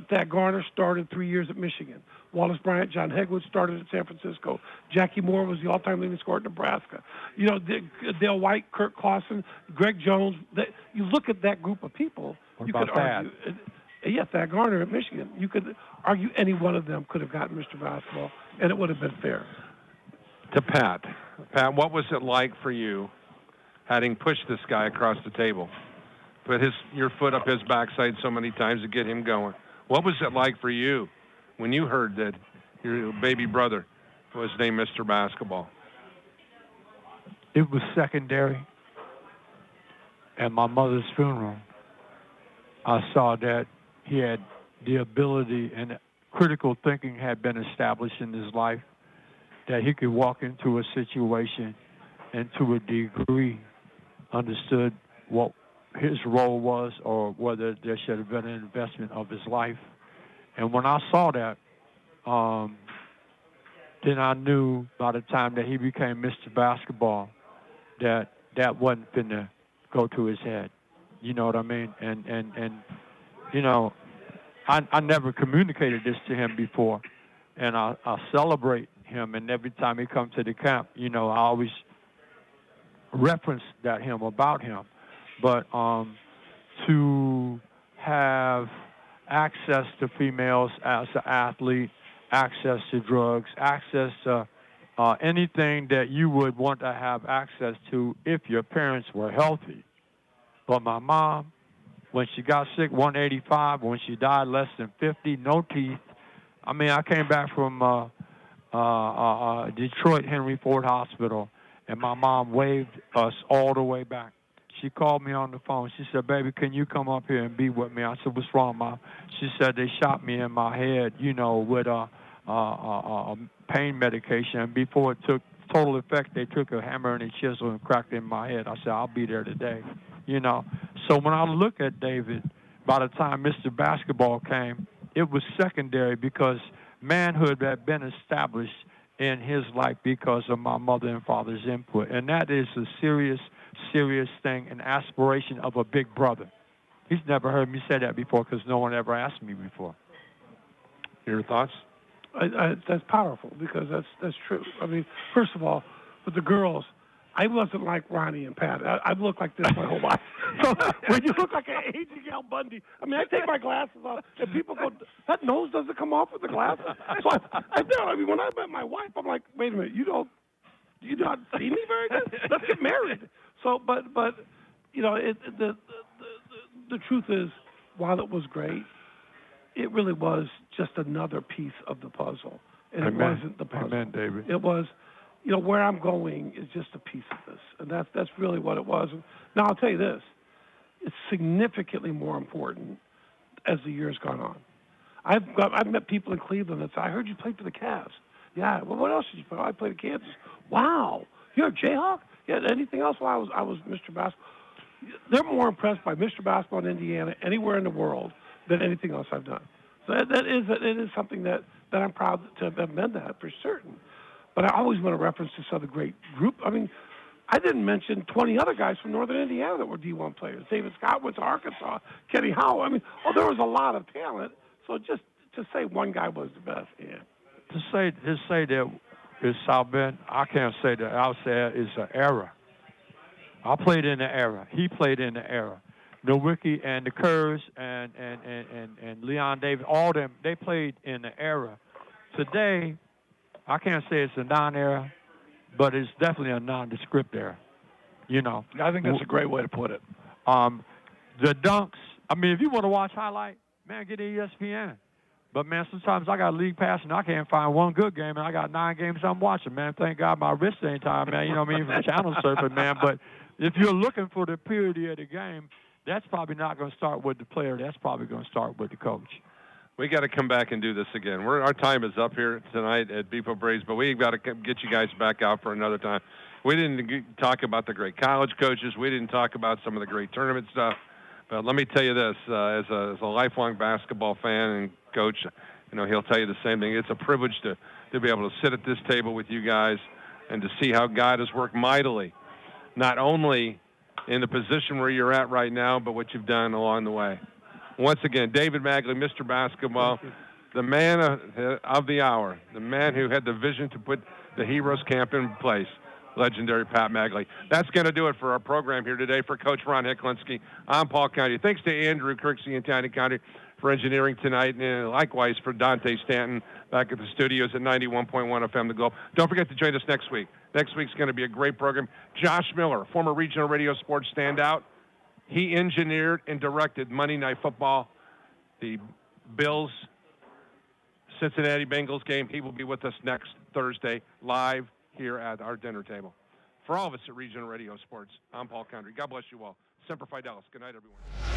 Thad Garner started 3 years at Michigan. Wallace Bryant, John Hegwood started at San Francisco. Jackie Moore was the all-time leading scorer at Nebraska. You know, Dale White, Kirk Clausen, Greg Jones. You look at that group of people. What you about could argue. Yeah, Thad Garner at Michigan. You could argue any one of them could have gotten Mr. Basketball, and it would have been fair. To Pat. Pat, what was it like for you having pushed this guy across the table? Put your foot up his backside so many times to get him going. What was it like for you when you heard that your baby brother was named Mr. Basketball? It was secondary. At my mother's funeral, I saw that he had the ability and critical thinking had been established in his life, that he could walk into a situation and to a degree understood what his role was or whether there should have been an investment of his life. And when I saw that, then I knew by the time that he became Mr. Basketball that wasn't finna go to his head. You know what I mean? And you know, I never communicated this to him before, and I celebrate him. And every time he comes to the camp, you know, I always reference about him. But to have access to females as an athlete, access to drugs, access to anything that you would want to have access to if your parents were healthy. But my mom, when she got sick, 185, when she died, less than 50, no teeth. I mean, I came back from Detroit Henry Ford Hospital, and my mom waved us all the way back. She called me on the phone. She said, "Baby, can you come up here and be with me?" I said, "What's wrong, Mom?" She said, "They shot me in my head, you know, with a pain medication. And before it took total effect, they took a hammer and a chisel and cracked it in my head." I said, "I'll be there today." You know, so when I look at David, by the time Mr. Basketball came, it was secondary because manhood had been established in his life because of my mother and father's input. And that is a serious thing, an aspiration of a big brother. He's never heard me say that before because no one ever asked me before. Your thoughts? That's powerful because that's true. I mean, first of all, with the girls, I wasn't like Ronnie and Pat. I've looked like this my whole life. So when you look like an aging Al Bundy, I mean, I take my glasses off, and people go, "That nose doesn't come off with the glasses." So I do. I mean, when I met my wife, I'm like, "Wait a minute, you not see me very good? Let's get married." So, but you know, the truth is, while it was great, it really was just another piece of the puzzle, and Amen. It wasn't the puzzle. Amen, David. It was. You know, where I'm going is just a piece of this, and that's really what it was. And now I'll tell you this, it's significantly more important as the years gone on. I've met people in Cleveland that say, "I heard you played for the Cavs." "Yeah, well, what else did you play?" "I played at Kansas." "Wow, you're a Jayhawk?" "Yeah, anything else?" "Well, I was Mr. Basketball." They're more impressed by Mr. Basketball in Indiana anywhere in the world than anything else I've done. So it is something that I'm proud to have been that for certain. But I always want to reference this other great group. I mean, I didn't mention 20 other guys from Northern Indiana that were D1 players. David Scott went to Arkansas. Kenny Howell. I mean, there was a lot of talent. So just to say one guy was the best, yeah. To say that it's South Bend, I can't say that. I'll say it's an era. I played in the era. He played in the era. Nowicki and the Kerrs and Leon Davis, all them, they played in the era. Today, I can't say it's a non-era, but it's definitely a nondescript era. You know, I think that's a great way to put it. The dunks. I mean, if you want to watch highlight, man, get ESPN. But man, sometimes I got a league pass and I can't find one good game, and I got 9 games I'm watching. Man, thank God my wrist ain't tired, man. You know what I mean? For channel surfing, man. But if you're looking for the purity of the game, that's probably not going to start with the player. That's probably going to start with the coach. we got to come back and do this again. Our time is up here tonight at Beefo Braves, but we've got to get you guys back out for another time. We didn't talk about the great college coaches. We didn't talk about some of the great tournament stuff. But let me tell you this, as a lifelong basketball fan and coach, he'll tell you the same thing. It's a privilege to be able to sit at this table with you guys and to see how God has worked mightily, not only in the position where you're at right now, but what you've done along the way. Once again, David Magley, Mr. Basketball, the man of the hour, the man who had the vision to put the Heroes Camp in place, legendary Pat Magley. That's going to do it for our program here today. For Coach Ron Hecklinski, I'm Paul County. Thanks to Andrew Kirksey and Tiny County for engineering tonight, and likewise for Dante Stanton back at the studios at 91.1 FM The Globe. Don't forget to join us next week. Next week's going to be a great program. Josh Miller, former regional radio sports standout. He engineered and directed Monday Night Football, the Bills Cincinnati Bengals game. He will be with us next Thursday live here at our dinner table. For all of us at Regional Radio Sports, I'm Paul Condry. God bless you all. Semper Fidelis. Good night, everyone.